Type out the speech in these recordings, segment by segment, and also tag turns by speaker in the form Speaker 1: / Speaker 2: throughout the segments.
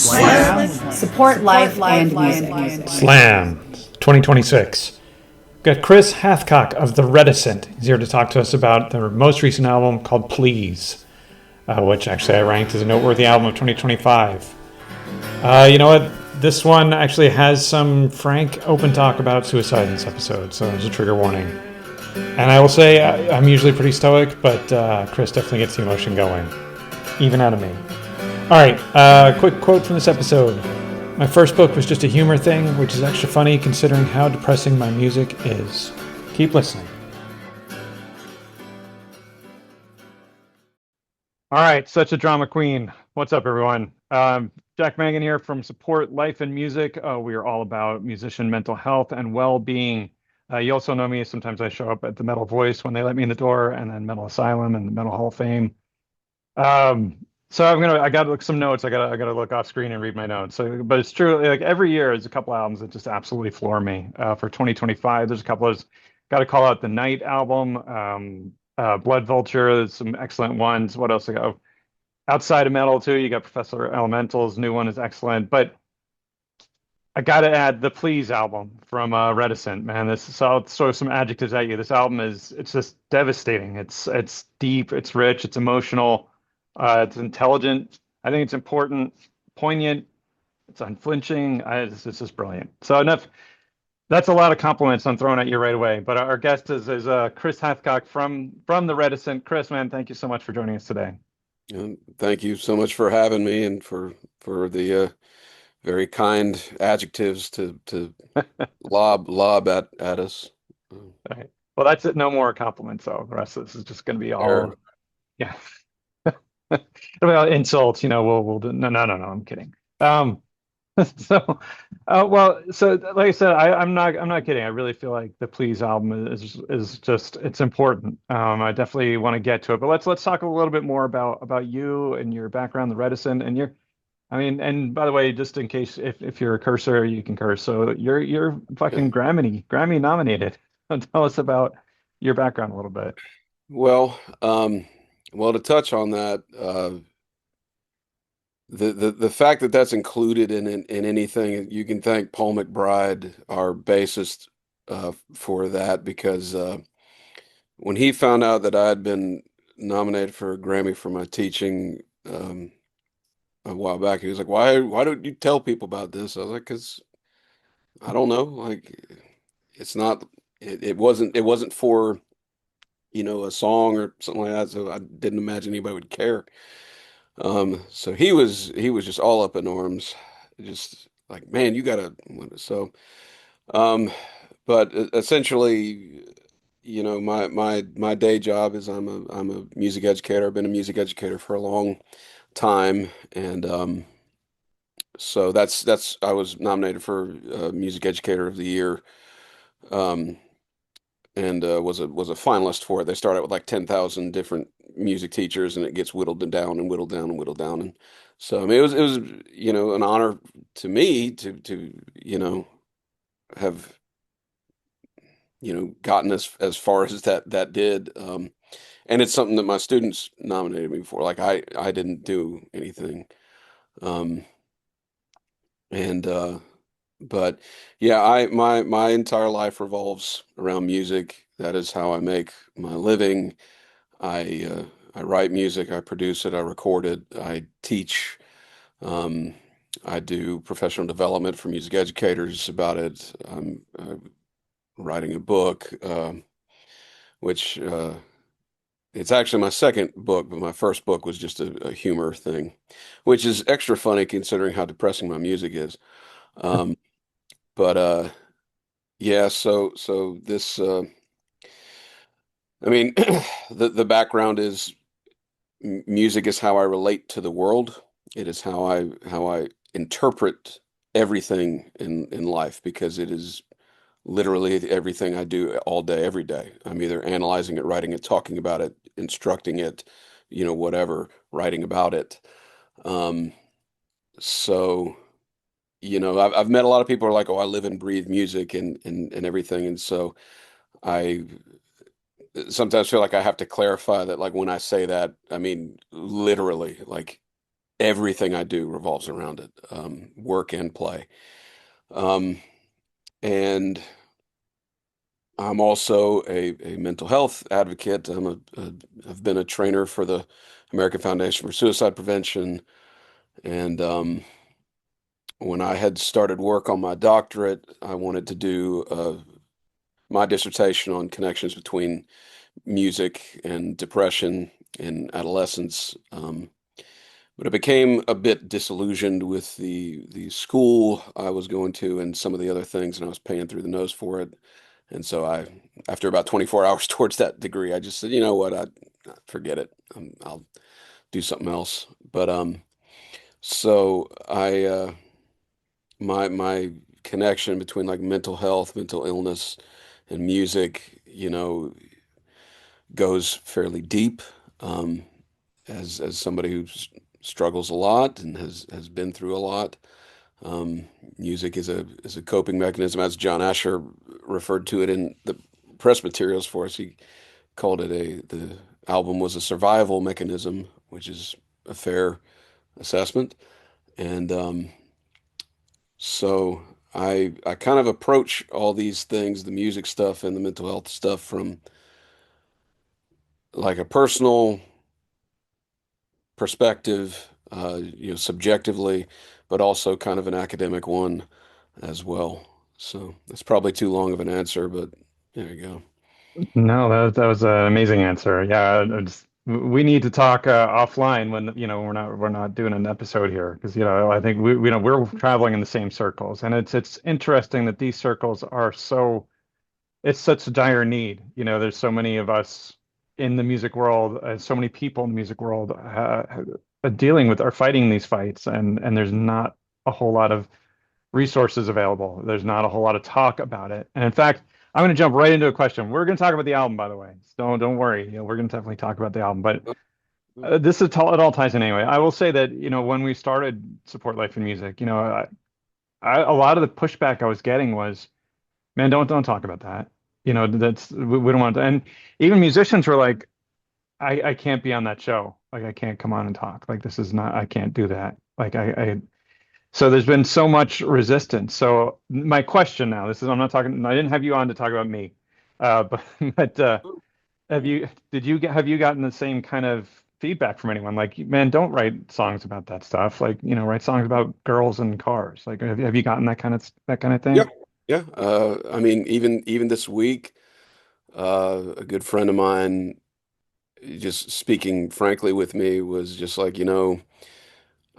Speaker 1: Slam. Support life and music.
Speaker 2: Slam 2026. Got Chris Hathcock of The Reticent. He's here to talk to us about their most recent album called Please, which actually I ranked as a noteworthy album of 2025. You know what? This one actually has some frank, open talk about suicide in this episode, so there's a trigger warning. And I will say, I'm usually pretty stoic, but Chris definitely gets the emotion going, even out of me. All right, quick quote from this episode. My first book was just a humor thing, which is extra funny considering how depressing my music is. Keep listening. All right, such a drama queen. What's up, everyone? Jack Mangan here from Support Life and Music. We are all about musician mental health and well-being. You also know me. Sometimes I show up at the Metal Voice when they let me in the door, and then Metal Asylum and the Metal Hall of Fame. So I got to look some notes. I gotta look off screen and read my notes. So, but it's true. Like every year, there's a couple albums that just absolutely floor me. For 2025, there's a couple of. Got to call out the Night album, Blood Vulture. There's some excellent ones. What else I got? Outside of metal too, you got Professor Elemental's new one is excellent. But I got to add the Please album from Reticent. Man, so I'll throw some adjectives at you. This album it's just devastating. It's deep. It's rich. It's emotional. It's intelligent. I think it's important, poignant. It's unflinching. It's just brilliant. So enough. That's a lot of compliments I'm throwing at you right away. But our guest is Chris Hathcock from The Reticent. Chris, man, thank you so much for joining us today.
Speaker 3: Thank you so much for having me and for the very kind adjectives to lob at us.
Speaker 2: All right. Well, that's it. No more compliments. So the rest of this is just going to be all, yeah. About insults, we'll do. No. I'm kidding. So, like I said, I'm not kidding. I really feel like the Please album is just it's important. I definitely want to get to it, but let's talk a little bit more about you and your background, The Reticent, and and by the way, just in case if you're a cursor, you can curse. So you're fucking Grammy nominated. Tell us about your background a little bit.
Speaker 3: Well, to touch on that, the fact that that's included in anything, you can thank Paul McBride, our bassist, for that, because when he found out that I had been nominated for a Grammy for my teaching a while back, he was like, "Why don't you tell people about this?" I was like, "Because I don't know. Like, it's not. It wasn't for a song or something like that. So I didn't imagine anybody would care." So he was just all up in arms, just like, "Man, you gotta." So, but essentially, my day job is I'm a music educator. I've been a music educator for a long time, and so that's I was nominated for Music Educator of the Year, um, and was a finalist for it. They start out with like 10,000 different music teachers, and it gets whittled down and whittled down and whittled down. And so I mean, it was an honor to me to have gotten as far as that did. And it's something that my students nominated me for. Like I didn't do anything. Um, and But yeah, my entire life revolves around music. That is how I make my living. I write music, I produce it, I record it, I teach. Um, I do professional development for music educators about it. I'm writing a book, which it's actually my second book, but my first book was just a humor thing, which is extra funny considering how depressing my music is. Um, but Yeah, so this I mean the background is music is how I relate to the world. It is how I interpret everything in life, because it is literally everything I do all day, every day. I'm either analyzing it, writing it, talking about it, instructing it, whatever, writing about it. Um, so I've met a lot of people who are like, "Oh, I live and breathe music and everything," and so I sometimes feel like I have to clarify that, like, when I say that, I mean literally, like everything I do revolves around it, work and play. Um, and I'm also a mental health advocate. I've been a trainer for the American Foundation for Suicide Prevention. And when I had started work on my doctorate, I wanted to do my dissertation on connections between music and depression in adolescence. But I became a bit disillusioned with the school I was going to and some of the other things, and I was paying through the nose for it. And so after about 24 hours towards that degree, I just said, you know what, I forget it. I'll do something else. But so my connection between like mental health, mental illness, and music, goes fairly deep. Um, as somebody who struggles a lot and has been through a lot, um, music is a coping mechanism, as John Asher referred to it in the press materials for us. He called it the album was a survival mechanism, which is a fair assessment. And so I kind of approach all these things, the music stuff and the mental health stuff, from like a personal perspective, subjectively, but also kind of an academic one as well. So that's probably too long of an answer, but there you go.
Speaker 2: No, that was an amazing answer. Yeah, we need to talk offline when we're not doing an episode here because I think we're traveling in the same circles, and it's interesting that these circles are it's such a dire need. There's so many of us in the music world, so many people in the music world dealing with are fighting these fights, and there's not a whole lot of resources available. There's not a whole lot of talk about it. And in fact, I'm going to jump right into a question. We're going to talk about the album, by the way. So don't worry. We're going to definitely talk about the album. But it all ties in anyway. I will say that when we started Support Life in Music, a lot of the pushback I was getting was, man, don't talk about that. We don't want to. And even musicians were like, I can't be on that show. Like I can't come on and talk. Like this is not. I can't do that. Like I so there's been so much resistance. So my question now, I'm not talking, I didn't have you on to talk about me. But but have you gotten the same kind of feedback from anyone? Like, man, don't write songs about that stuff. Like, write songs about girls and cars. Like, have you gotten that kind of
Speaker 3: Yeah,
Speaker 2: thing?
Speaker 3: yeah. I mean, even this week, a good friend of mine, just speaking frankly with me, was just like,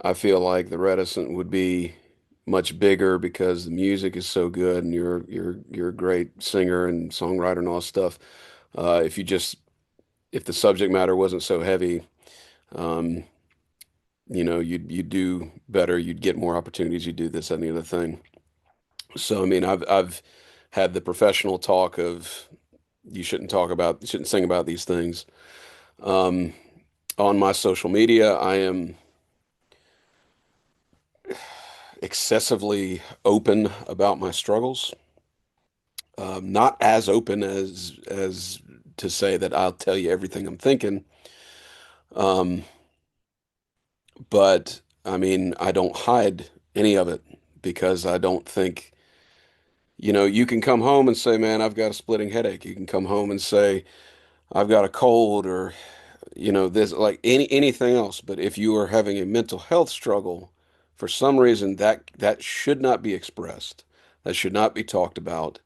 Speaker 3: I feel like the Reticent would be much bigger because the music is so good and you're a great singer and songwriter and all this stuff. If you just if the subject matter wasn't so heavy, um, you'd do better. You'd get more opportunities. You'd do this and the other thing. So I mean, I've had the professional talk of you shouldn't sing about these things. Um, on my social media, I am excessively open about my struggles. Not as open as to say that I'll tell you everything I'm thinking. Um, but I mean, I don't hide any of it because I don't think, you can come home and say, man, I've got a splitting headache. You can come home and say, I've got a cold or, this like anything else. But if you are having a mental health struggle, for some reason that should not be expressed. That should not be talked about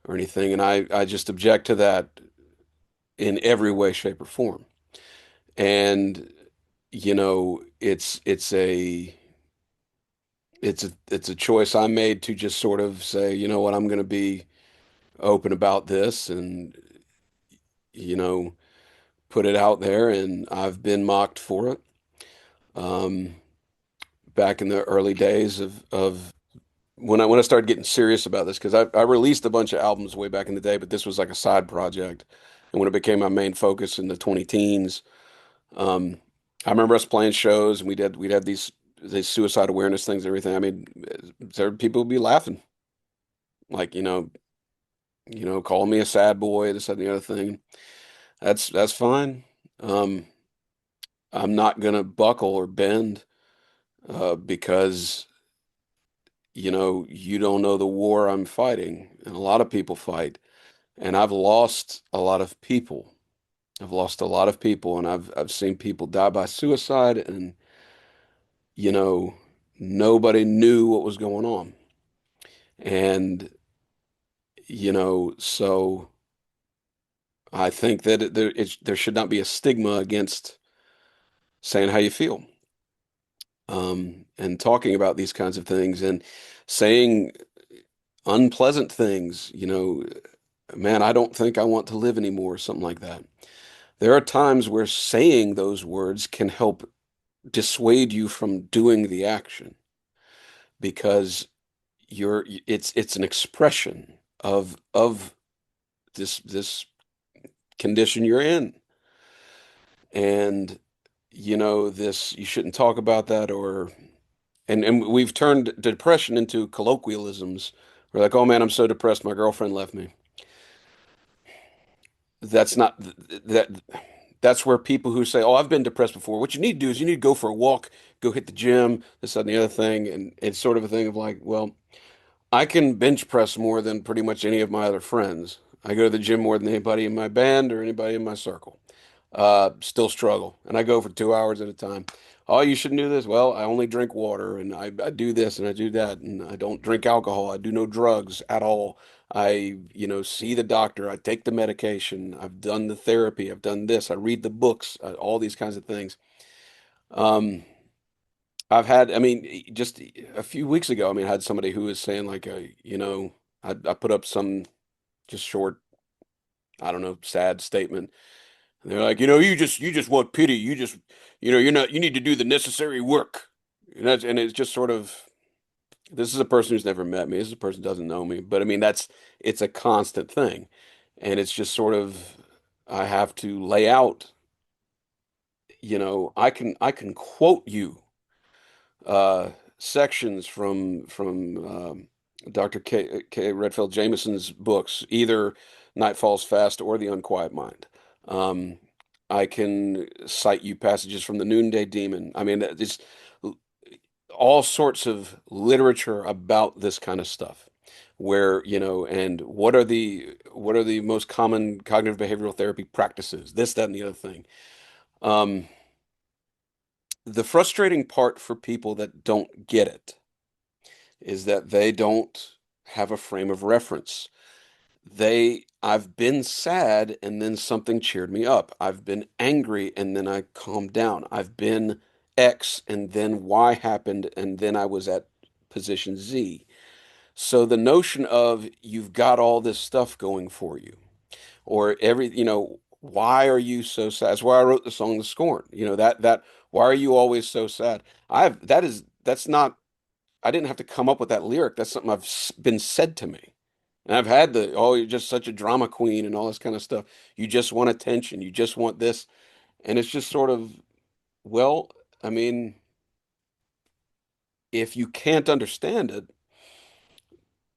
Speaker 3: or anything. And I just object to that in every way, shape, or form. And, it's a choice I made to just sort of say, you know what, I'm going to be open about this and, you know, put it out there. And I've been mocked for it. Um, Back in the early days of when I started getting serious about this, because I released a bunch of albums way back in the day, but this was like a side project. And when it became my main focus in the 20 teens, um, I remember us playing shows and we'd had these suicide awareness things and everything. I mean, there people would be laughing, like, calling me a sad boy, this, that, and the other thing. That's fine. Um, I'm not gonna buckle or bend. because you don't know the war I'm fighting, and a lot of people fight, and I've lost a lot of people. I've lost a lot of people, and I've seen people die by suicide, and you know, nobody knew what was going on. And so I think that there should not be a stigma against saying how you feel, and talking about these kinds of things and saying unpleasant things. Man, I don't think I want to live anymore, something like that. There are times where saying those words can help dissuade you from doing the action because it's an expression of this condition you're in. And this, you shouldn't talk about that, or and we've turned depression into colloquialisms. We're like, oh man, I'm so depressed, my girlfriend left me. That's not that that's where people who say, oh, I've been depressed before, what you need to do is you need to go for a walk, go hit the gym, this, that, and the other thing. And it's sort of a thing of like, well, I can bench press more than pretty much any of my other friends. I go to the gym more than anybody in my band or anybody in my circle. Still struggle. And I go for 2 hours at a time. Oh, you shouldn't do this. Well, I only drink water, and I do this and I do that, and I don't drink alcohol. I do no drugs at all. I, see the doctor. I take the medication. I've done the therapy. I've done this. I read the books, all these kinds of things. Um, I mean, just a few weeks ago, I mean, I had somebody who was saying like, I put up some just short, I don't know, sad statement. And they're like, you just want pity. You need to do the necessary work. And it's just sort of, this is a person who's never met me. This is a person who doesn't know me. But I mean, it's a constant thing. And it's just sort of, I have to lay out, I can quote you sections from Dr. K. Redfield Jameson's books, either Night Falls Fast or The Unquiet Mind. Um, I can cite you passages from The Noonday Demon. I mean, it's all sorts of literature about this kind of stuff. Where, and what are the most common cognitive behavioral therapy practices? This, that, and the other thing. Um, the frustrating part for people that don't get it is that they don't have a frame of reference. I've been sad and then something cheered me up. I've been angry and then I calmed down. I've been X and then Y happened and then I was at position Z. So the notion of you've got all this stuff going for you, or why are you so sad? That's why I wrote the song The Scorn. That why are you always so sad? That's not, I didn't have to come up with that lyric. That's something been said to me. And I've had oh, you're just such a drama queen and all this kind of stuff. You just want attention. You just want this. And it's just sort of, well, I mean, if you can't understand it,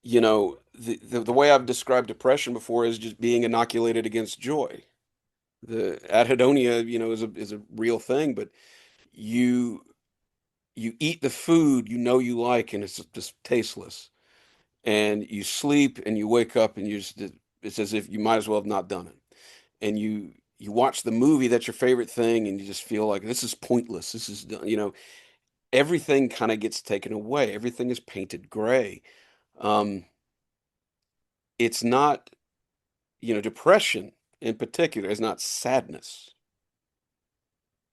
Speaker 3: the way I've described depression before is just being inoculated against joy. The anhedonia, is a real thing, but you you eat the food you like and it's just tasteless. And you sleep and you wake up and it's as if you might as well have not done it. And you watch the movie that's your favorite thing and you just feel like this is pointless. This is, everything kind of gets taken away. Everything is painted gray. Um, it's not, depression in particular is not sadness.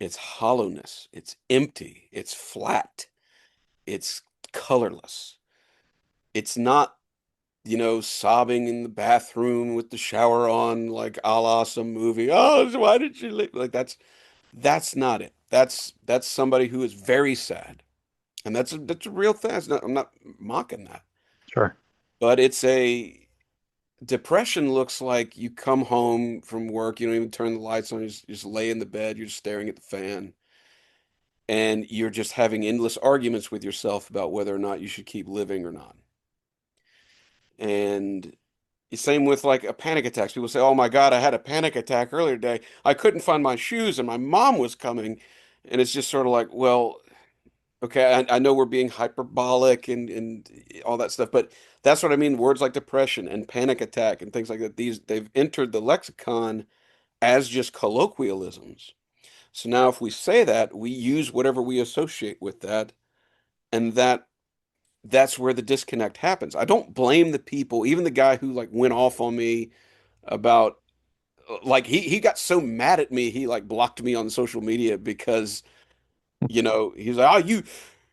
Speaker 3: It's hollowness. It's empty. It's flat. It's colorless. It's not, sobbing in the bathroom with the shower on, like a la some movie. Oh, why did she leave? Like that's not it. That's somebody who is very sad, and that's a real thing. I'm not mocking that,
Speaker 2: Sure.
Speaker 3: but it's a depression looks like you come home from work, you don't even turn the lights on, you just lay in the bed, you're just staring at the fan, and you're just having endless arguments with yourself about whether or not you should keep living or not. And same with like a panic attacks. People say, "Oh my God, I had a panic attack earlier today. I couldn't find my shoes and my mom was coming." And it's just sort of like, well, Okay, I know we're being hyperbolic and all that stuff, but that's what I mean. Words like depression and panic attack and things like that, they've entered the lexicon as just colloquialisms. So now if we say that, we use whatever we associate with that, and that's where the disconnect happens. I don't blame the people, even the guy who like went off on me about like he got so mad at me, he like blocked me on social media because, he's like, "Oh, you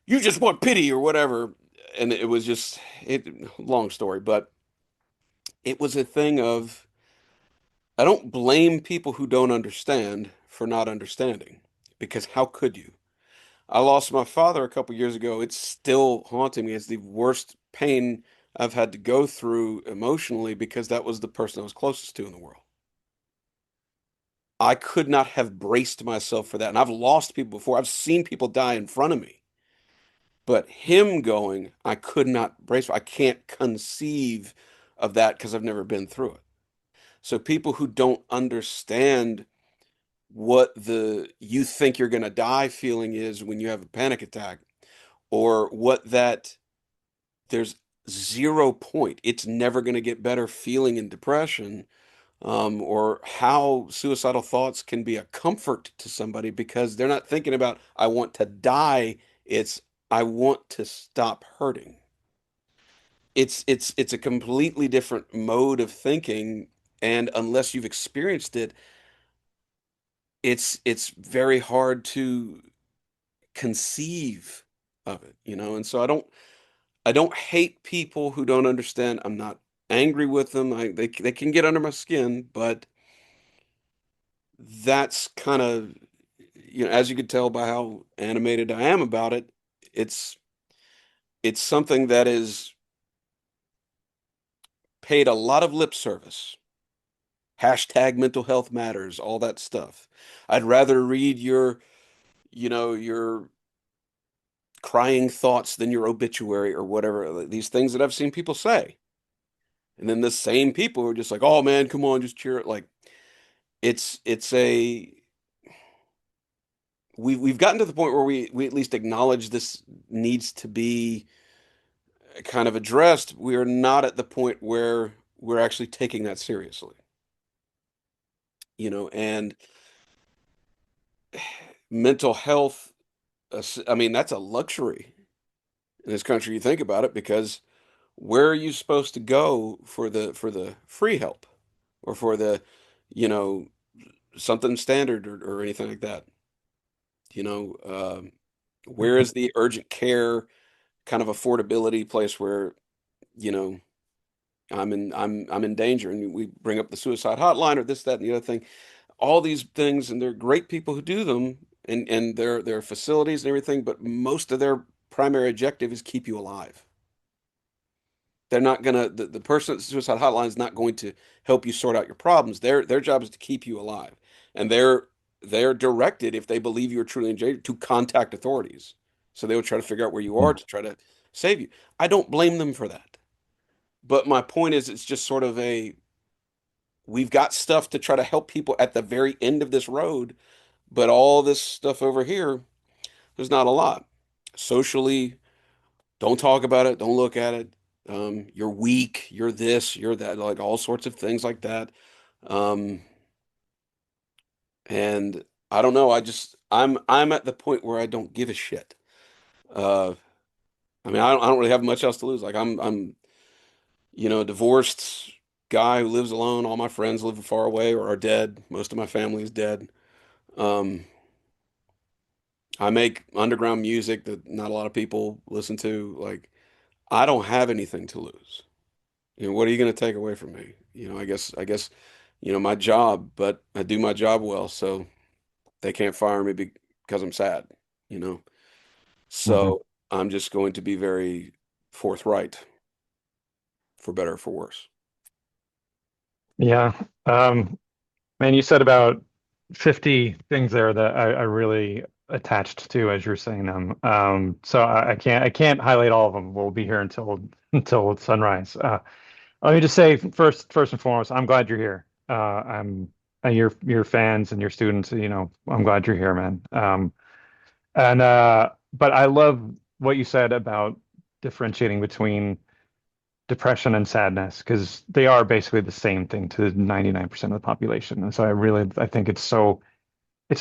Speaker 3: just want pity or whatever." And it was just long story, but it was a thing of I don't blame people who don't understand for not understanding because how could you? I lost my father a couple years ago. It's still haunting me. It's the worst pain I've had to go through emotionally because that was the person I was closest to in the world. I could not have braced myself for that. And I've lost people before. I've seen people die in front of me. But him going, I could not brace. I can't conceive of that because I've never been through it. So people who don't understand what the you think you're going to die feeling is when you have a panic attack, or what that there's 0 point, it's never going to get better feeling in depression, or how suicidal thoughts can be a comfort to somebody because they're not thinking about, I want to die. It's, I want to stop hurting. It's a completely different mode of thinking. And unless you've experienced it, it's very hard to conceive of it. And so I don't hate people who don't understand. I'm not angry with them. They can get under my skin, but that's kind of, as you could tell by how animated I am about it, it's it's something that is paid a lot of lip service. Hashtag mental health matters, all that stuff. I'd rather read your crying thoughts than your obituary or whatever, these things that I've seen people say. And then the same people are just like, "Oh man, come on, just cheer it." Like it's a we've gotten to the point where we at least acknowledge this needs to be kind of addressed. We are not at the point where we're actually taking that seriously, and mental health, I mean, that's a luxury in this country. You think about it, because where are you supposed to go for the free help, or for the, you know, something standard, or anything like that? You know, where is the urgent care kind of affordability place where, you know, I'm in danger, and we bring up the suicide hotline or this, that, and the other thing, all these things, and they're great people who do them, and their facilities and everything, but most of their primary objective is keep you alive. They're not gonna the person at the suicide hotline is not going to help you sort out your problems. Their job is to keep you alive. And they're directed, if they believe you're truly in danger, to contact authorities. So they will try to figure out where you are to try to save you. I don't blame them for that. But my point is, it's just sort of we've got stuff to try to help people at the very end of this road, but all this stuff over here, there's not a lot. Socially, don't talk about it, don't look at it. You're weak, you're this, you're that, like all sorts of things like that. Um, and I don't know, I'm at the point where I don't give a shit. Uh, I mean, I don't really have much else to lose. Like I'm a divorced guy who lives alone. All my friends live far away or are dead. Most of my family is dead. Um, I make underground music that not a lot of people listen to. Like, I don't have anything to lose. What are you going to take away from me? I guess, my job, but I do my job well, so they can't fire me because I'm sad, you know?
Speaker 2: Hmm.
Speaker 3: So I'm just going to be very forthright, for better or for worse.
Speaker 2: Yeah. Man, you said about 50 things there that I really attached to as you're saying them. So I can't highlight all of them. We'll be here until sunrise. Let me just say first and foremost, I'm glad you're here. I'm your fans and your students. I'm glad you're here, man. And but I love what you said about differentiating between depression and sadness because they are basically the same thing to 99% of the population. And so I think it's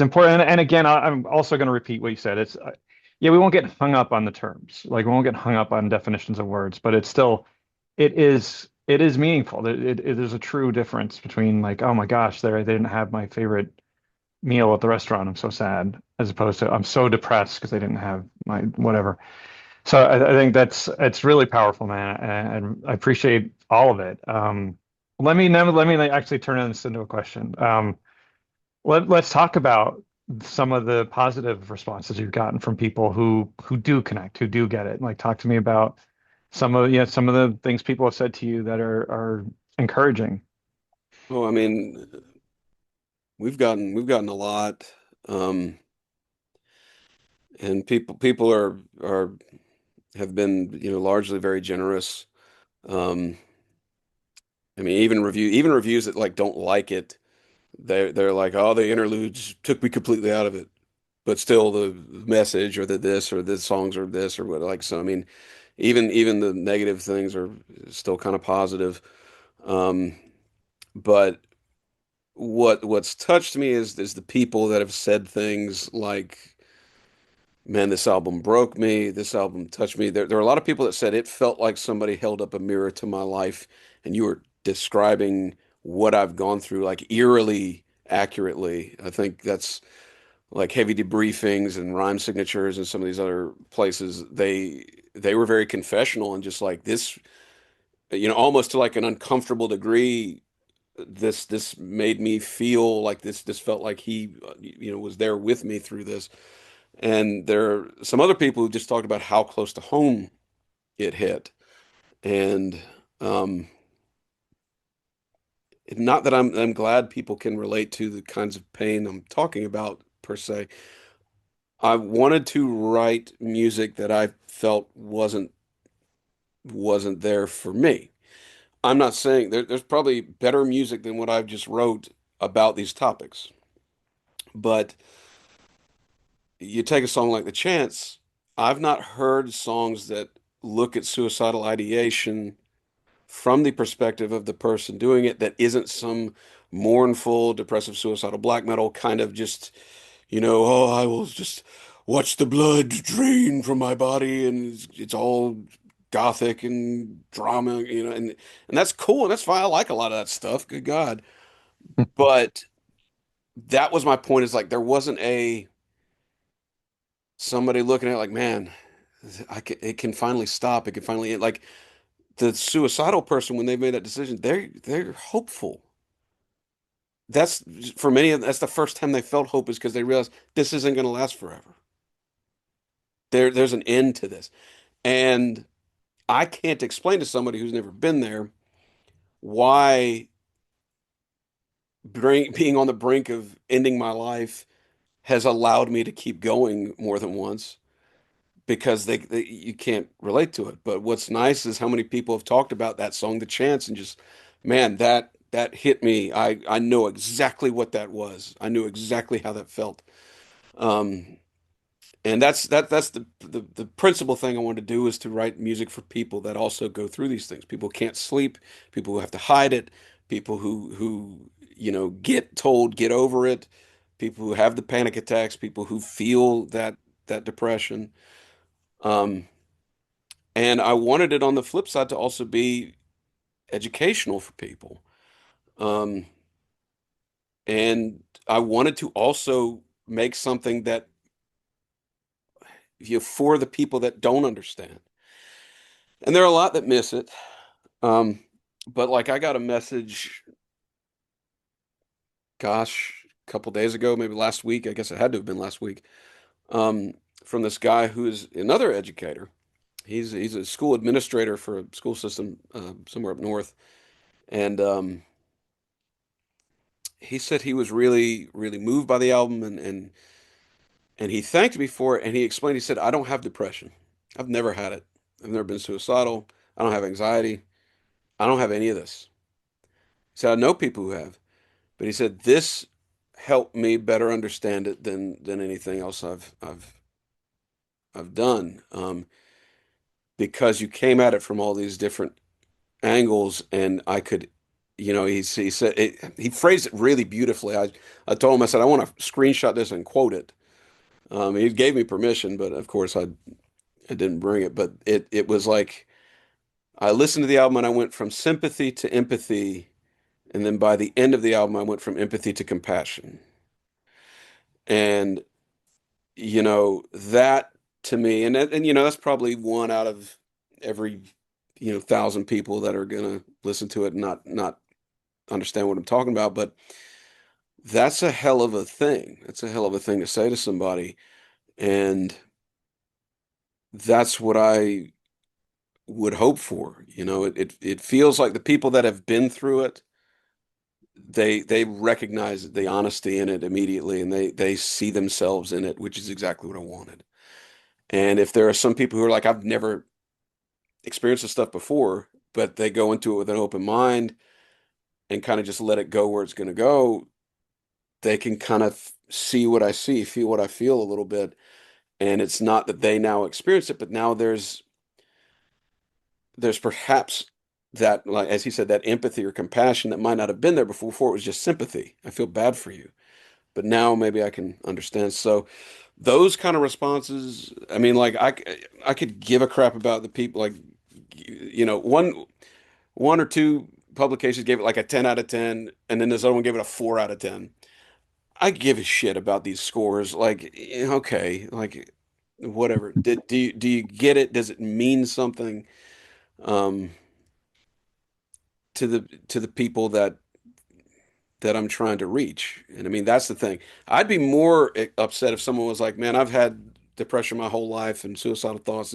Speaker 2: important. And again, I'm also going to repeat what you said. Yeah, we won't get hung up on the terms. Like we won't get hung up on definitions of words, but it is meaningful. There's a true difference between like, oh my gosh, they didn't have my favorite meal at the restaurant. I'm so sad, as opposed to I'm so depressed because they didn't have my whatever. So I think it's really powerful, man, and I appreciate all of it. Let me like, actually turn this into a question. Let's talk about some of the positive responses you've gotten from people who do connect, who do get it. Like, talk to me about some of the things people have said to you that are encouraging.
Speaker 3: Oh, I mean, we've gotten a lot, um, and people are have been, largely very generous. Um, I mean, even reviews that like don't like it, they're like, oh, the interludes took me completely out of it, but still the message or the this or the songs or this or what, like, so I mean, even the negative things are still kind of positive. Um, but what's touched me is the people that have said things like, man, this album broke me. This album touched me. There are a lot of people that said it felt like somebody held up a mirror to my life, and you were describing what I've gone through like eerily accurately. I think that's like Heavy Debriefings and Rhyme Signatures and some of these other places. They were very confessional and just like this, almost to like an uncomfortable degree. This made me feel like this felt like he, was there with me through this. And there are some other people who just talked about how close to home it hit. And um, not that I'm glad people can relate to the kinds of pain I'm talking about per se. I wanted to write music that I felt wasn't there for me. I'm not saying there's probably better music than what I've just wrote about these topics, but you take a song like The Chance, I've not heard songs that look at suicidal ideation from the perspective of the person doing it that isn't some mournful, depressive, suicidal black metal kind of just, oh, I will just watch the blood drain from my body and it's all gothic and drama, and that's cool and that's fine. I like a lot of that stuff. Good God. But that was my point is like there wasn't a somebody looking at it like, man, it can finally stop. It can finally end. Like the suicidal person when they made that decision, they're hopeful. That's for many of that's the first time they felt hope is because they realized this isn't going to last forever. There's an end to this. And I can't explain to somebody who's never been there why being on the brink of ending my life has allowed me to keep going more than once because you can't relate to it. But what's nice is how many people have talked about that song, The Chance, and just, man, that hit me. I know exactly what that was. I knew exactly how that felt. Um, and that's the principal thing I wanted to do is to write music for people that also go through these things. People who can't sleep, people who have to hide it, people who get told get over it, people who have the panic attacks, people who feel that depression. Um, and I wanted it on the flip side to also be educational for people. Um, and I wanted to also make something that for the people that don't understand. And there are a lot that miss it. Um, but like I got a message, gosh, a couple days ago, maybe last week. I guess it had to have been last week. Um, from this guy who is another educator. He's a school administrator for a school system somewhere up north, and he said he was really really moved by the album, and he thanked me for it. And he explained. He said, "I don't have depression. I've never had it. I've never been suicidal. I don't have anxiety. I don't have any of this." He said, "I know people who have." But he said this helped me better understand it than anything else I've done, because you came at it from all these different angles, and I could, he said he phrased it really beautifully. I told him, I said, I want to screenshot this and quote it. He gave me permission, but of course I didn't bring it. But it was like I listened to the album and I went from sympathy to empathy, and then by the end of the album I went from empathy to compassion. And that to me, and that's probably one out of every 1,000 people that are gonna listen to it and not understand what I'm talking about. But that's a hell of a thing. That's a hell of a thing to say to somebody, and that's what I would hope for. It feels like the people that have been through it, they recognize the honesty in it immediately, and they see themselves in it, which is exactly what I wanted. And if there are some people who are like, I've never experienced this stuff before, but they go into it with an open mind and kind of just let it go where it's going to go, they can kind of see what I see, feel what I feel a little bit. And it's not that they now experience it, but now there's perhaps that, like as he said, that empathy or compassion that might not have been there before. Before it was just sympathy. I feel bad for you, but now maybe I can understand. So those kind of responses, I mean, like I could give a crap about the people, like one or two publications gave it like a 10 out of 10, and then this other one gave it a 4 out of 10. I give a shit about these scores. Like, okay, like whatever. Do you get it? Does it mean something um, to the people that I'm trying to reach? And I mean, that's the thing. I'd be more upset if someone was like, "Man, I've had depression my whole life and suicidal thoughts,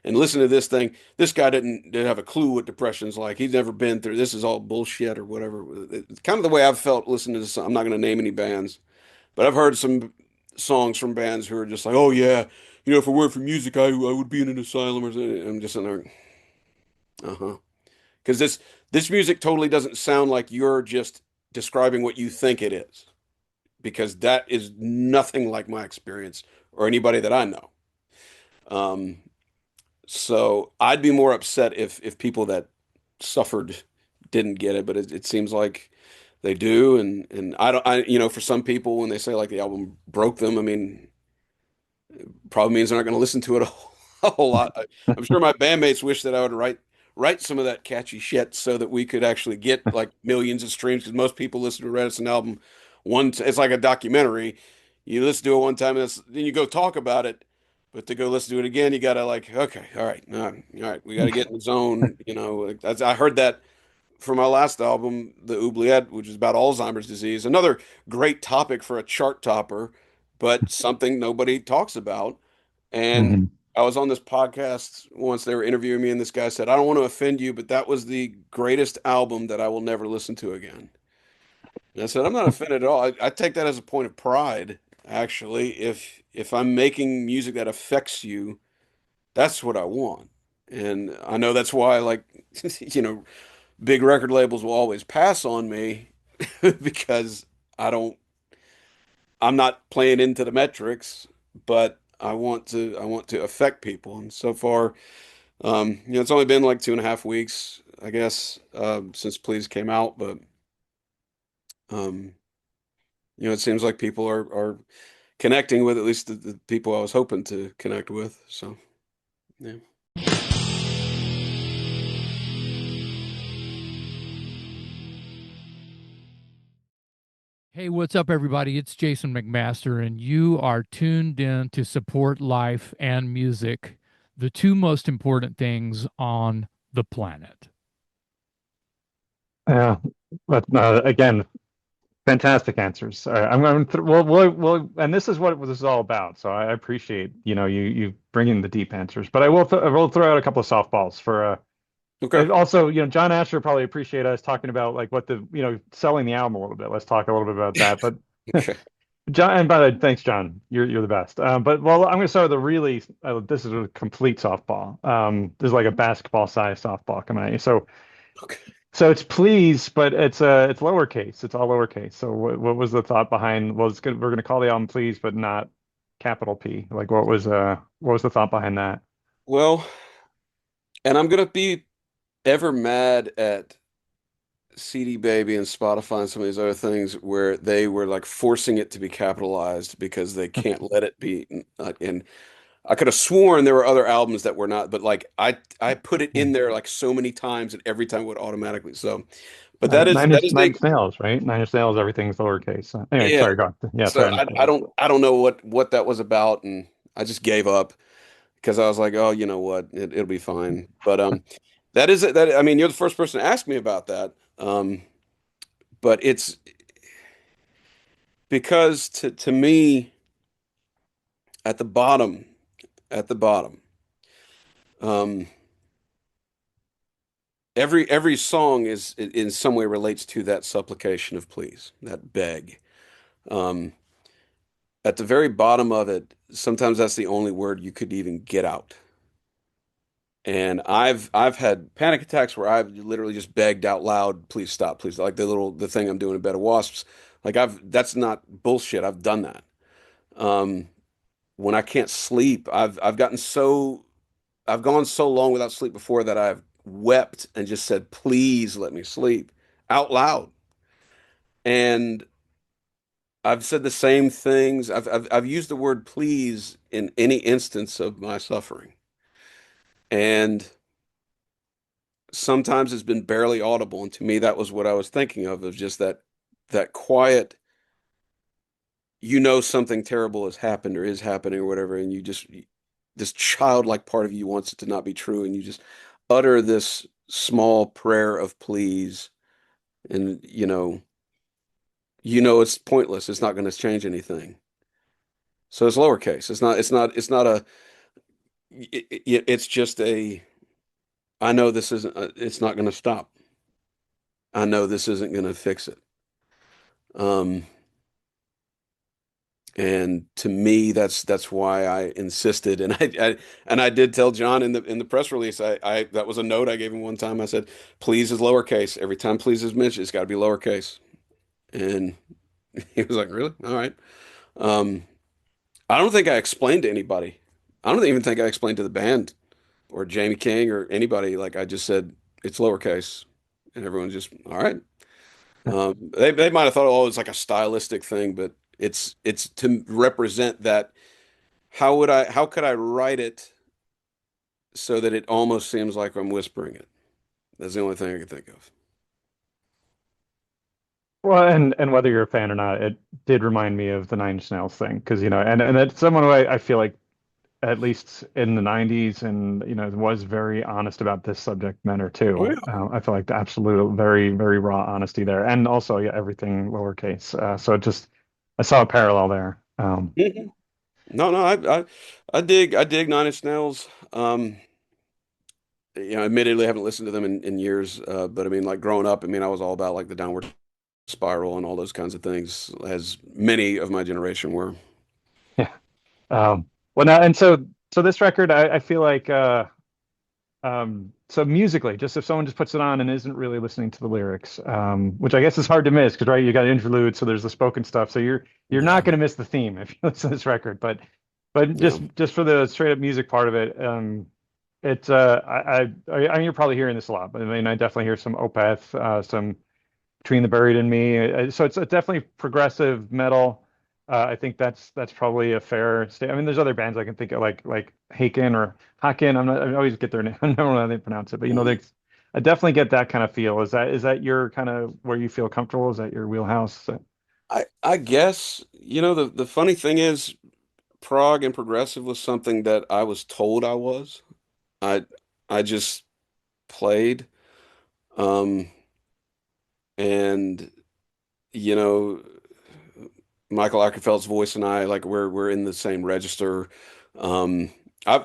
Speaker 3: and listen to this thing. This guy didn't have a clue what depression's like. He's never been through. This is all bullshit or whatever." It's kind of the way I've felt listening to this. I'm not going to name any bands, but I've heard some songs from bands who are just like, "Oh yeah, if it weren't for music, I would be in an asylum or something." I'm just in there, uh-huh. Because this music totally doesn't sound like you're just describing what you think it is, because that is nothing like my experience or anybody that I know. Um, so I'd be more upset if people that suffered didn't get it, but it seems like they do, and I don't, for some people when they say like the album broke them, I mean, probably means they're not going to listen to it a whole lot. I'm sure my bandmates wish that I would write some of that catchy shit so that we could actually get like millions of streams, because most people listen to a Reticent album it's like a documentary. You listen to it one time, and then you go talk about it. But to go listen to it again, you gotta like, okay, all right, we gotta get in the zone. Like I heard that for my last album, The Oubliette, which is about Alzheimer's disease. Another great topic for a chart topper, but something nobody talks about. And
Speaker 2: Mhm.
Speaker 3: I was on this podcast once, they were interviewing me, and this guy said, I don't want to offend you, but that was the greatest album that I will never listen to again. And I said, I'm not offended at all. I take that as a point of pride, actually. If I'm making music that affects you, that's what I want. And I know that's why, like, big record labels will always pass on me because I don't I'm not playing into the metrics, but I want to affect people. And so far, it's only been like 2.5 weeks, I guess, since Please came out, but um, it seems like people are connecting with at least the people I was hoping to connect with. So yeah.
Speaker 4: Hey, what's up, everybody? It's Jason McMaster, and you are tuned in to Support Life and Music, the two most important things on the planet.
Speaker 2: Yeah, but again, fantastic answers. I'm going to and this is what this is all about. So I appreciate you bringing the deep answers, but I will throw out a couple of softballs for
Speaker 3: Okay.
Speaker 2: and also John Asher probably appreciate us talking about like what the selling the album a little bit. Let's talk a little bit about that. But
Speaker 3: Okay.
Speaker 2: John, and by the way, thanks, John. You're the best. But well, I'm going to start with a really this is a complete softball. This is like a basketball size softball coming at you.
Speaker 3: Okay.
Speaker 2: So it's please, but it's lowercase. It's all lowercase. So what was the thought behind? Well, we're gonna call the album please, but not. capital P? Like what was the thought behind that?
Speaker 3: Well, and I'm gonna be ever mad at CD Baby and Spotify and some of these other things where they were like forcing it to be capitalized because they can't let it be. And I could have sworn there were other albums that were not, but like I put it in there like so many times and every time it would automatically. So, but
Speaker 2: Right.
Speaker 3: that is
Speaker 2: Nine
Speaker 3: the
Speaker 2: Inch Nails, right? Nine Inch Nails, everything's lowercase. Anyway,
Speaker 3: yeah.
Speaker 2: sorry, go on. Yeah,
Speaker 3: So
Speaker 2: sorry.
Speaker 3: I don't know what that was about, and I just gave up because I was like, oh, you know what, it'll be fine. But that is that. I mean, you're the first person to ask me about that. But it's because to me at the bottom, at the bottom, um, every song is in some way relates to that supplication of please, that beg. Um, at the very bottom of it, sometimes that's the only word you could even get out. And I've had panic attacks where I've literally just begged out loud, please stop, please. Like the thing I'm doing in Bed of Wasps. Like that's not bullshit. I've done that. Um, when I can't sleep, I've gone so long without sleep before that I've wept and just said, please let me sleep out loud. And I've said the same things. I've used the word please in any instance of my suffering. And sometimes it's been barely audible. And to me, that was what I was thinking of just that quiet, something terrible has happened or is happening or whatever, and this childlike part of you wants it to not be true, and you just utter this small prayer of please, and it's pointless. It's not going to change anything. So it's lowercase. It's not it's just a, I know this isn't, it's not going to stop. I know this isn't going to fix it. Um, And to me, that's why I insisted, and I did tell John in the press release. I that was a note I gave him one time. I said, "Please is lowercase. Every time please is mentioned, it's got to be lowercase." And he was like, "Really? All right." Um, I don't think I explained to anybody. I don't even think I explained to the band or Jamie King or anybody. Like I just said, it's lowercase, and everyone just all right. They might have thought, oh, it's like a stylistic thing, but it's to represent that. How could I write it so that it almost seems like I'm whispering it? That's the only thing I could think of.
Speaker 2: Well, and whether you're a fan or not, it did remind me of the Nine Inch Nails thing because and that's someone who I feel like at least in the 90s and was very honest about this subject matter
Speaker 3: Oh
Speaker 2: too.
Speaker 3: yeah.
Speaker 2: I feel like the absolute very very raw honesty there, and also yeah everything lowercase. So it just I saw a parallel there.
Speaker 3: Mhm. No, no, I dig Nine Inch Nails. Admittedly, I haven't listened to them in years, but I mean, like growing up, I mean, I was all about like the Downward Spiral and all those kinds of things, as many of my generation were.
Speaker 2: Yeah. Well now and so this record I feel like so musically, just if someone just puts it on and isn't really listening to the lyrics, which I guess is hard to miss because right, you got interlude, so there's the spoken stuff, so you're not
Speaker 3: Yeah,
Speaker 2: going to miss the theme if you listen to this record. But
Speaker 3: yeah.
Speaker 2: just for the straight up music part of it, it's I mean you're probably hearing this a lot, but I mean I definitely hear some Opeth, some Between the Buried and Me. So it's definitely progressive metal. I think that's probably a fair state. I mean, there's other bands I can think of like Haken or Haken. I always get their name. I don't know how they pronounce it, but
Speaker 3: Mhm.
Speaker 2: I definitely get that kind of feel. Is that your kind of where you feel comfortable? Is that your wheelhouse?
Speaker 3: I guess, the funny thing is prog and progressive was something that I was told I was. I I just played. Um, and you know, Michael Ackerfeld's voice and I, like we're in the same register. Um,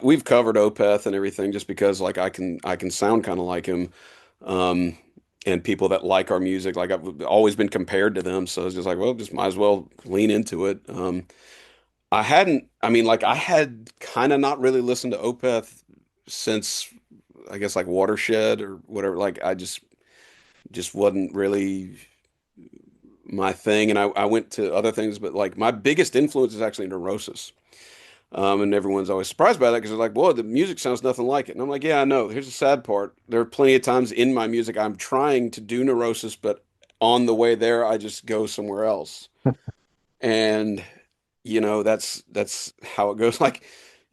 Speaker 3: we've covered Opeth and everything just because like I can sound kind of like him. Um, and people that like our music, like I've always been compared to them, so it's just like, well, just might as well lean into it. I mean, like I had kind of not really listened to Opeth since I guess like Watershed or whatever. Like I just wasn't really my thing, and I went to other things, but like my biggest influence is actually Neurosis. And everyone's always surprised by that because they're like, "Whoa, the music sounds nothing like it." And I'm like, "Yeah, I know. Here's the sad part. There are plenty of times in my music I'm trying to do Neurosis, but on the way there, I just go somewhere else." And that's how it goes. Like,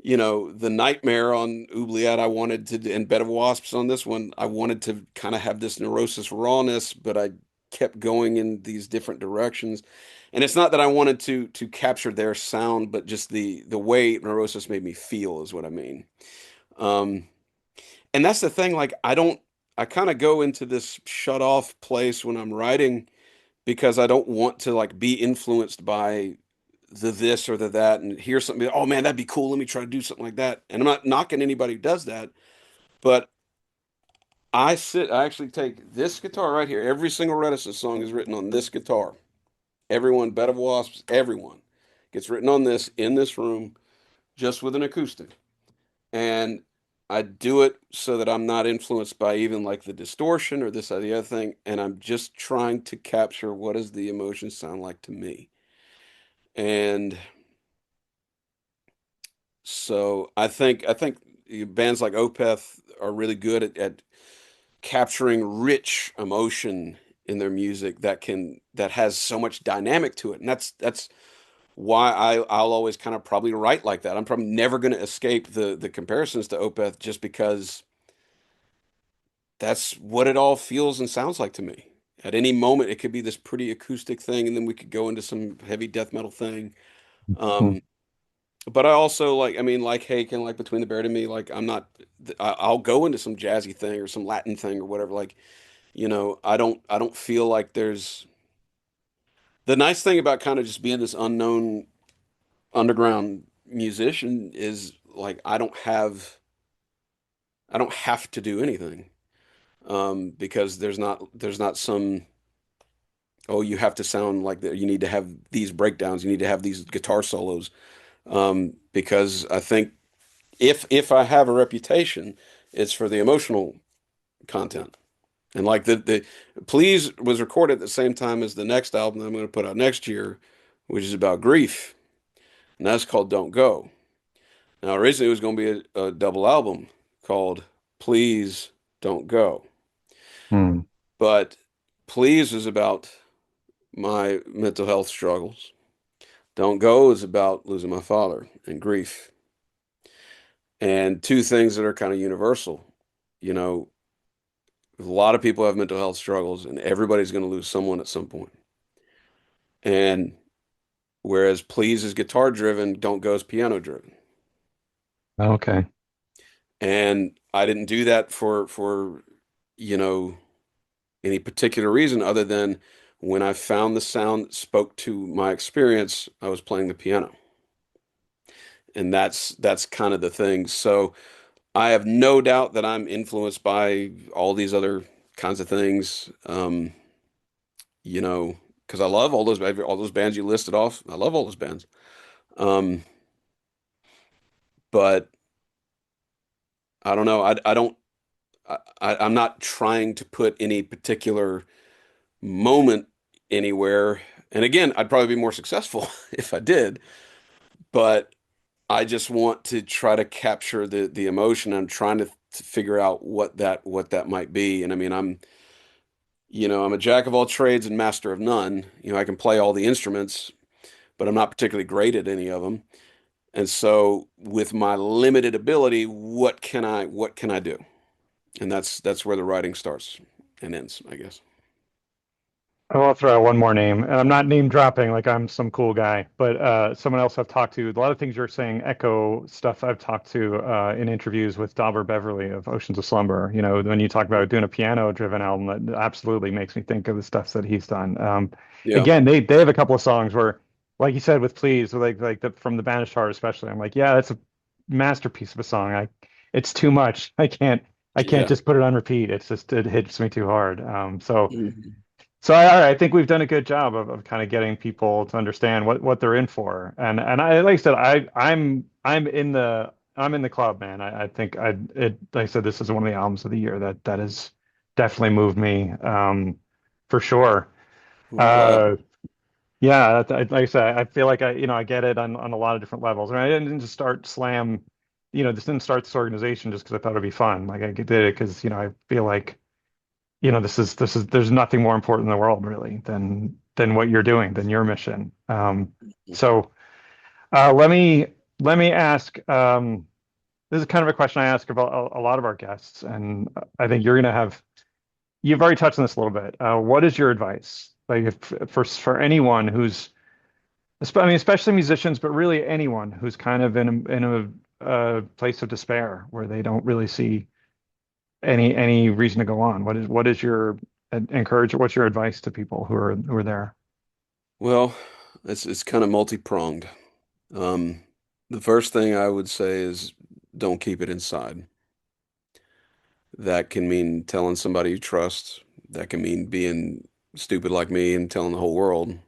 Speaker 3: the Nightmare on Oubliette, I wanted to, and Bed of Wasps on this one, I wanted to kind of have this Neurosis rawness, but I kept going in these different directions. And it's not that I wanted to capture their sound, but just the way Neurosis made me feel is what I mean. Um, and that's the thing, like I kind of go into this shut off place when I'm writing because I don't want to like be influenced by the this or the that and hear something. Oh man, that'd be cool. Let me try to do something like that. And I'm not knocking anybody who does that, but I actually take this guitar right here. Every single Reticent song is written on this guitar. Everyone, Bed of Wasps, everyone gets written on this in this room just with an acoustic. And I do it so that I'm not influenced by even like the distortion or this or the other thing. And I'm just trying to capture what does the emotion sound like to me. And so I think bands like Opeth are really good at capturing rich emotion in their music that has so much dynamic to it. And that's why I'll always kind of probably write like that. I'm probably never going to escape the comparisons to Opeth just because that's what it all feels and sounds like to me. At any moment, it could be this pretty acoustic thing, and then we could go into some heavy death metal thing.
Speaker 2: Hmm.
Speaker 3: Um, but I also like, I mean, like Hake and like Between the Buried and Me, like I'm not, I'll go into some jazzy thing or some Latin thing or whatever. Like, I don't feel like there's the nice thing about kind of just being this unknown underground musician is like I don't have to do anything because there's not some oh you have to sound like that you need to have these breakdowns you need to have these guitar solos because I think if I have a reputation it's for the emotional content and like the Please was recorded at the same time as the next album that I'm going to put out next year which is about grief and that's called Don't Go. Now, originally it was going to be a double album called Please Don't Go.
Speaker 2: Hmm.
Speaker 3: But Please is about my mental health struggles. Don't Go is about losing my father and grief. And two things that are kind of universal. You know, a lot of people have mental health struggles, and everybody's going to lose someone at some point. And whereas Please is guitar driven, Don't Go is piano driven.
Speaker 2: Okay.
Speaker 3: And I didn't do that for you know any particular reason other than when I found the sound that spoke to my experience, I was playing the piano. And that's kind of the thing. So I have no doubt that I'm influenced by all these other kinds of things. You know, because I love all those bands you listed off. I love all those bands. Um, but I don't know. I don't. I'm not trying to put any particular moment anywhere. And again, I'd probably be more successful if I did, but I just want to try to capture the emotion. I'm trying to figure out what that might be. And I mean, I'm a jack of all trades and master of none. I can play all the instruments, but I'm not particularly great at any of them. And so with my limited ability, what can I do? And that's where the writing starts and ends, I guess.
Speaker 2: I'll throw out one more name, and I'm not name dropping like I'm some cool guy, but someone else I've talked to. A lot of things you're saying echo stuff I've talked to in interviews with Dauber Beverly of Oceans of Slumber. When you talk about doing a piano-driven album, that absolutely makes me think of the stuff that he's done.
Speaker 3: Yeah.
Speaker 2: Again, they have a couple of songs where, like you said, with Please, like from the Banished Heart especially. I'm like, yeah, that's a masterpiece of a song. It's too much. I can't
Speaker 3: Yeah.
Speaker 2: just put it on repeat. It hits me too hard. So.
Speaker 3: Mhm.
Speaker 2: So I think we've done a good job of kind of getting people to understand what they're in for. And I like I said, I'm in the club, man. I think like I said, this is one of the albums of the year that has definitely moved me for sure.
Speaker 3: I'm glad.
Speaker 2: Uh Yeah, like I said, I feel like I get it on a lot of different levels. And I didn't just start Slam, just didn't start this organization just because I thought it'd be fun. Like I did it because, I feel like, there's nothing more important in the world really than what you're doing, than your mission. So let me ask, this is kind of a question I ask about a lot of our guests, and I think you've already touched on this a little bit. What is your advice? Like if, for anyone who's, I mean, especially musicians, but really anyone who's kind of in a place of despair where they don't really see any reason to go on. What is your what's your advice to people who are there?
Speaker 3: Well, it's kind of multi-pronged. Um, the first thing I would say is don't keep it inside. That can mean telling somebody you trust. That can mean being stupid like me and telling the whole world.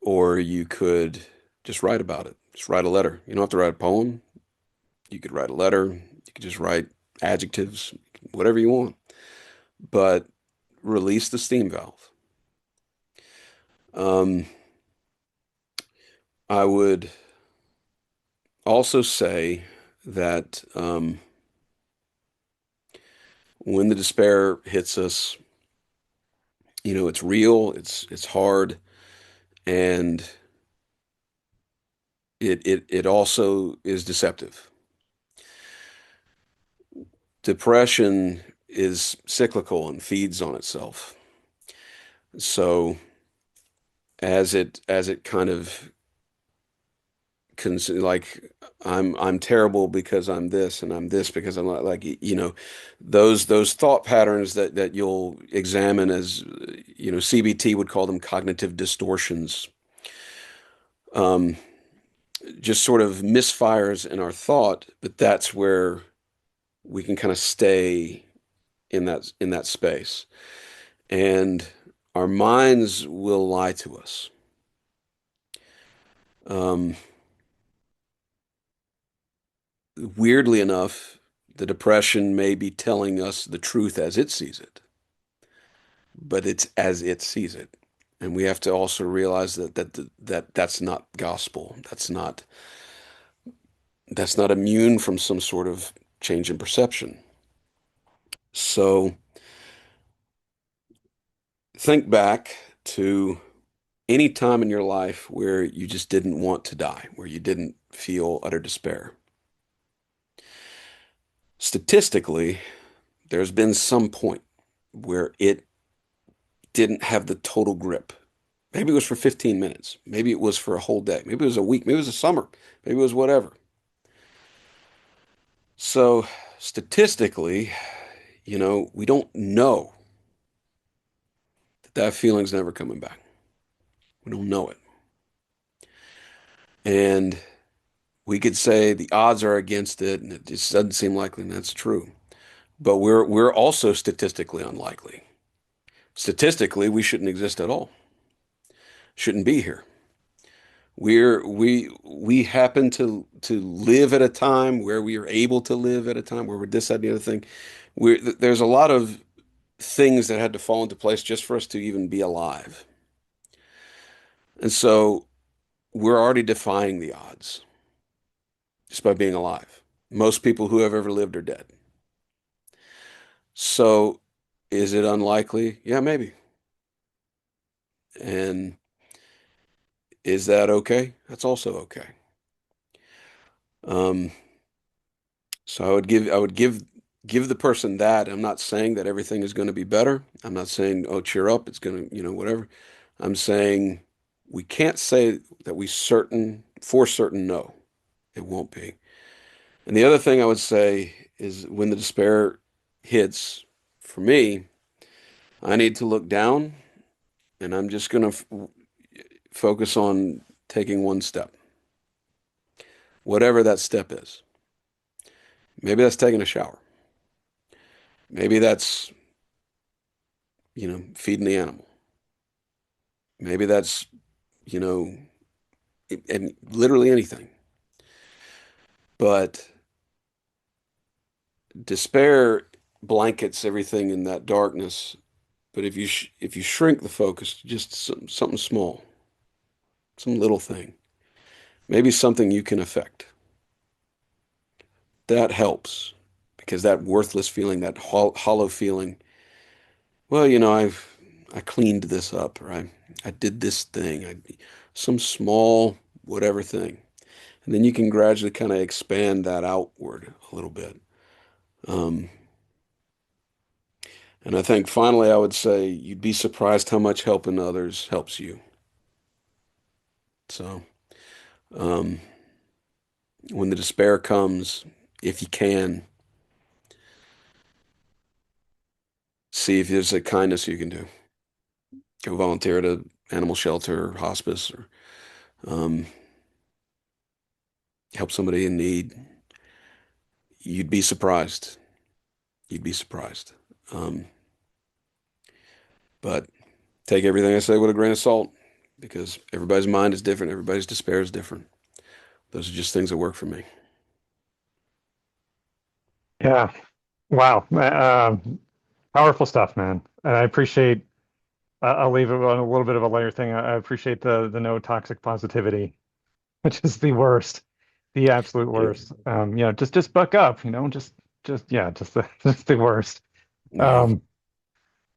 Speaker 3: Or you could just write about it. Just write a letter. You don't have to write a poem. You could write a letter. You could just write adjectives, whatever you want. But release the steam valve. Um, I would also say that when the despair hits us, it's real, it's hard, and it also is deceptive. Depression is cyclical and feeds on itself. So as it kind of like I'm terrible because I'm this and I'm this because I'm not like those thought patterns that you'll examine as CBT would call them cognitive distortions, um, just sort of misfires in our thought, but that's where we can kind of stay in that space, and our minds will lie to us. Um, Weirdly enough, the depression may be telling us the truth as it sees it, but it's as it sees it. And we have to also realize that's not gospel. That's not immune from some sort of change in perception. So think back to any time in your life where you just didn't want to die, where you didn't feel utter despair. Statistically, there's been some point where it didn't have the total grip. Maybe it was for 15 minutes. Maybe it was for a whole day. Maybe it was a week. Maybe it was a summer. Maybe it was whatever. So statistically, we don't know that that feeling's never coming back. We don't know it. And we could say the odds are against it, and it just doesn't seem likely, and that's true. But we're also statistically unlikely. Statistically, we shouldn't exist at all. Shouldn't be here. We happen to live at a time where we are able to live at a time where we're this, that, and the other thing. There's a lot of things that had to fall into place just for us to even be alive. And so we're already defying the odds just by being alive. Most people who have ever lived are dead. So is it unlikely? Yeah, maybe. And is that okay? That's also okay. Um, so I would give the person that. I'm not saying that everything is going to be better. I'm not saying, oh, cheer up, it's going to, whatever. I'm saying we can't say that for certain, no, it won't be. And the other thing I would say is when the despair hits, for me, I need to look down and I'm just going to focus on taking one step, whatever that step is. Maybe that's taking a shower. Maybe that's, feeding the animal. Maybe that's, you know, and literally anything. But despair blankets everything in that darkness But if you shrink the focus to just something small, some little thing, maybe something you can affect, that helps, because that worthless feeling, that hollow feeling, well, I cleaned this up, or I did this thing, some small whatever thing. And then you can gradually kind of expand that outward a little bit. Um, and I think finally, I would say you'd be surprised how much helping others helps you. So, um, when the despair comes, if you can, see if there's a kindness you can do. Go volunteer at an animal shelter or hospice, or um, help somebody in need. You'd be surprised. You'd be surprised. Um, but take everything I say with a grain of salt, because everybody's mind is different. Everybody's despair is different. Those are just things that work for me.
Speaker 2: Yeah. Wow. Powerful stuff, man. And I appreciate, I'll leave it on a little bit of a layer thing. I appreciate the no toxic positivity, which is the worst, the absolute
Speaker 3: Yeah.
Speaker 2: worst. Just buck up, yeah, just the worst.
Speaker 3: Yeah.
Speaker 2: Um,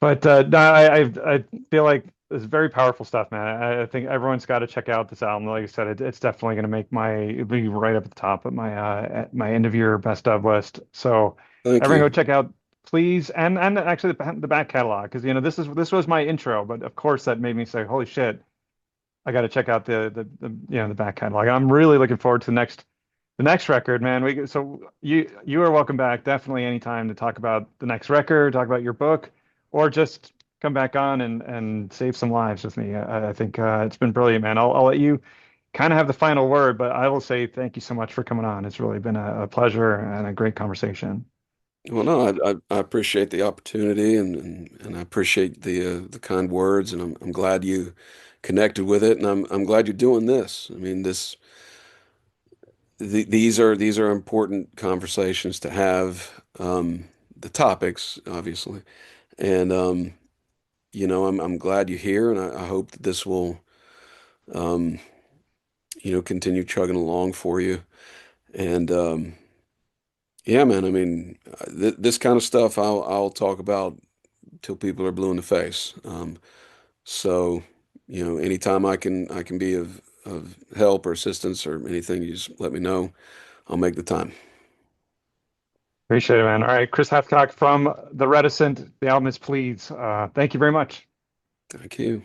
Speaker 2: but no, I feel like it's very powerful stuff, man. I think everyone's got to check out this album. Like I said, it's definitely going to make it'll be right up at the top of my end of year best of list. So
Speaker 3: Thank
Speaker 2: everyone
Speaker 3: you.
Speaker 2: go check out, please, and actually the back catalog, because this was my intro, but of course that made me say, holy shit, I got to check out the back catalog. I'm really looking forward to the next record, man. You are welcome back, definitely anytime, to talk about the next record, talk about your book, or just come back on and save some lives with me. I think it's been brilliant, man. I'll let you kind of have the final word, but I will say thank you so much for coming on. It's really been a pleasure and a great conversation.
Speaker 3: Well, no, I appreciate the opportunity, and I appreciate the kind words, and I'm glad you connected with it, and I'm glad you're doing this. I mean, these are important conversations to have. The topics, obviously, and I'm glad you're here, and I hope that this will um, continue chugging along for you. And yeah, man, I mean, this kind of stuff I'll talk about till people are blue in the face. So, anytime I can be of help or assistance or anything, you just let me know. I'll make the time.
Speaker 2: Appreciate it, man. All right, Chris Hathcock from The Reticent. The album is Please. Thank you very much.
Speaker 3: Thank you.